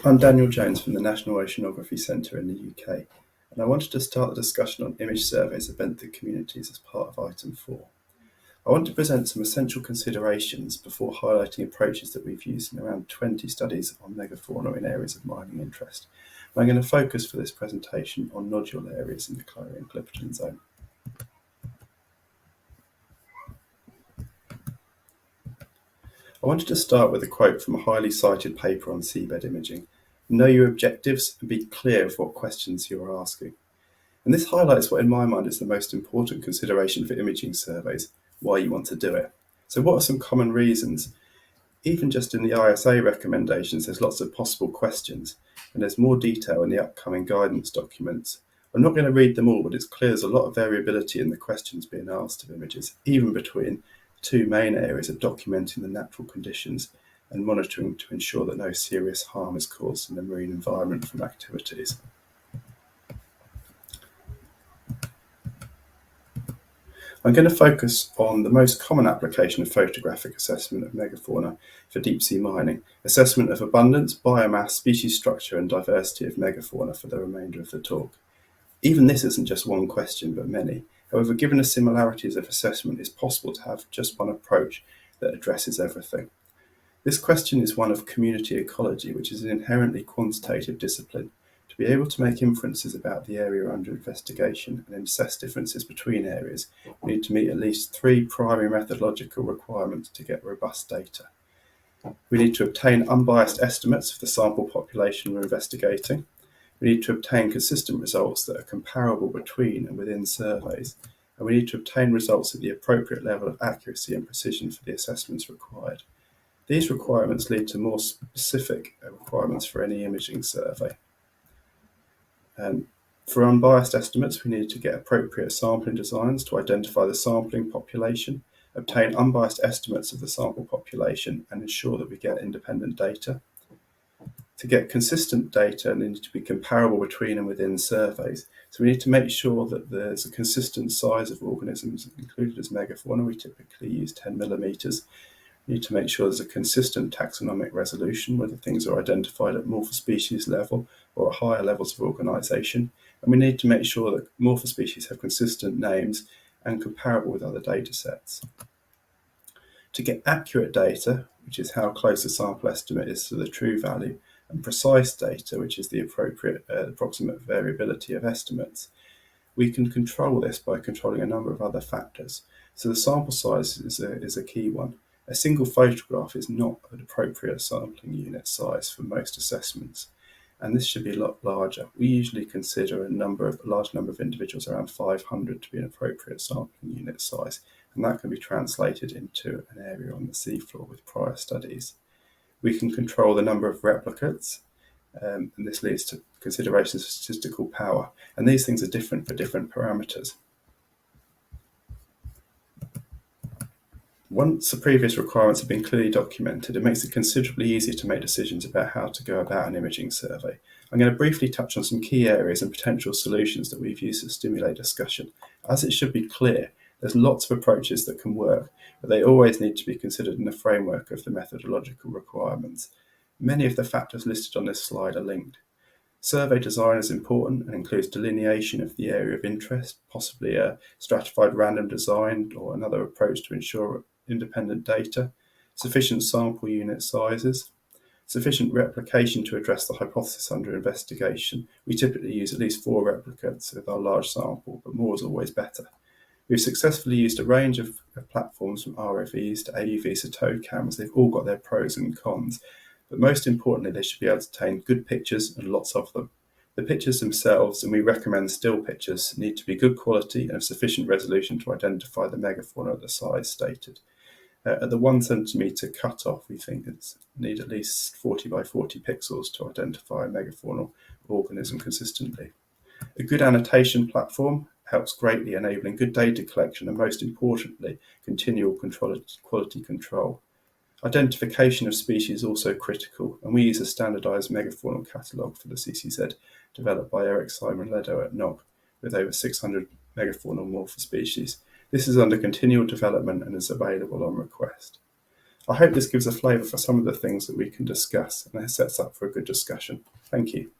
I'm Daniel Jones from the National Oceanography Centre in the UK, and I wanted to start the discussion on image surveys of benthic communities as part of item 4. I want to present some essential considerations before highlighting approaches that we've used in around 20 studies on megafauna in areas of mining interest. And I'm going to focus for this presentation on nodule areas in the Clarion-Clipperton zone. I wanted to start with a quote from a highly cited paper on seabed imaging. Know your objectives and be clear of what questions you are asking. And this highlights what in my mind is the most important consideration for imaging surveys, why you want to do it. So what are some common reasons? Even just in the ISA recommendations, there's lots of possible questions, and there's more detail in the upcoming guidance documents. I'm not going to read them all, but it's clear there's a lot of variability in the questions being asked of images, even between two main areas of documenting the natural conditions and monitoring to ensure that no serious harm is caused in the marine environment from activities. I'm going to focus on the most common application of photographic assessment of megafauna for deep sea mining, assessment of abundance, biomass, species structure and diversity of megafauna for the remainder of the talk. Even this isn't just one question, but many. However, given the similarities of assessment, it's possible to have just one approach that addresses everything. This question is one of community ecology, which is an inherently quantitative discipline. To be able to make inferences about the area under investigation and assess differences between areas, we need to meet at least 3 primary methodological requirements to get robust data. We need to obtain unbiased estimates of the sample population we're investigating. We need to obtain consistent results that are comparable between and within surveys. And we need to obtain results at the appropriate level of accuracy and precision for the assessments required. These requirements lead to more specific requirements for any imaging survey. For unbiased estimates, we need to get appropriate sampling designs to identify the sampling population, obtain unbiased estimates of the sample population, and ensure that we get independent data. To get consistent data, they need to be comparable between and within surveys. So we need to make sure that there's a consistent size of organisms included as megafauna. We typically use 10 millimeters. We need to make sure there's a consistent taxonomic resolution, whether things are identified at morphospecies level or at higher levels of organisation. And we need to make sure that morphospecies have consistent names and comparable with other data sets. To get accurate data, which is how close a sample estimate is to the true value, and precise data, which is the appropriate approximate variability of estimates, we can control this by controlling a number of other factors. So the sample size is a key one. A single photograph is not an appropriate sampling unit size for most assessments, and this should be a lot larger. We usually consider a large number of individuals, around 500, to be an appropriate sampling unit size, and that can be translated into an area on the seafloor with prior studies. We can control the number of replicates, and this leads to considerations of statistical power, and these things are different for different parameters. Once the previous requirements have been clearly documented, it makes it considerably easier to make decisions about how to go about an imaging survey. I'm going to briefly touch on some key areas and potential solutions that we've used to stimulate discussion. As it should be clear, there's lots of approaches that can work, but they always need to be considered in the framework of the methodological requirements. Many of the factors listed on this slide are linked. Survey design is important and includes delineation of the area of interest, possibly a stratified random design or another approach to ensure independent data, sufficient sample unit sizes, sufficient replication to address the hypothesis under investigation. We typically use at least 4 replicates with our large sample, but more is always better. We've successfully used a range of platforms from ROVs to AUVs to towed cameras. They've all got their pros and cons, but most importantly, they should be able to obtain good pictures and lots of them. The pictures themselves, and we recommend still pictures, need to be good quality and of sufficient resolution to identify the megafauna at the size stated. At the 1 centimetre cutoff, we think it's need at least 40 by 40 pixels to identify a megafaunal organism consistently. A good annotation platform helps greatly, enabling good data collection and, most importantly, continual quality control. Identification of species is also critical, and we use a standardised megafaunal catalogue for the CCZ developed by Eric Simon Ledo at NOC, with over 600 megafauna or morpha species. This is under continual development and is available on request. I hope this gives a flavour for some of the things that we can discuss and it sets up for a good discussion. Thank you.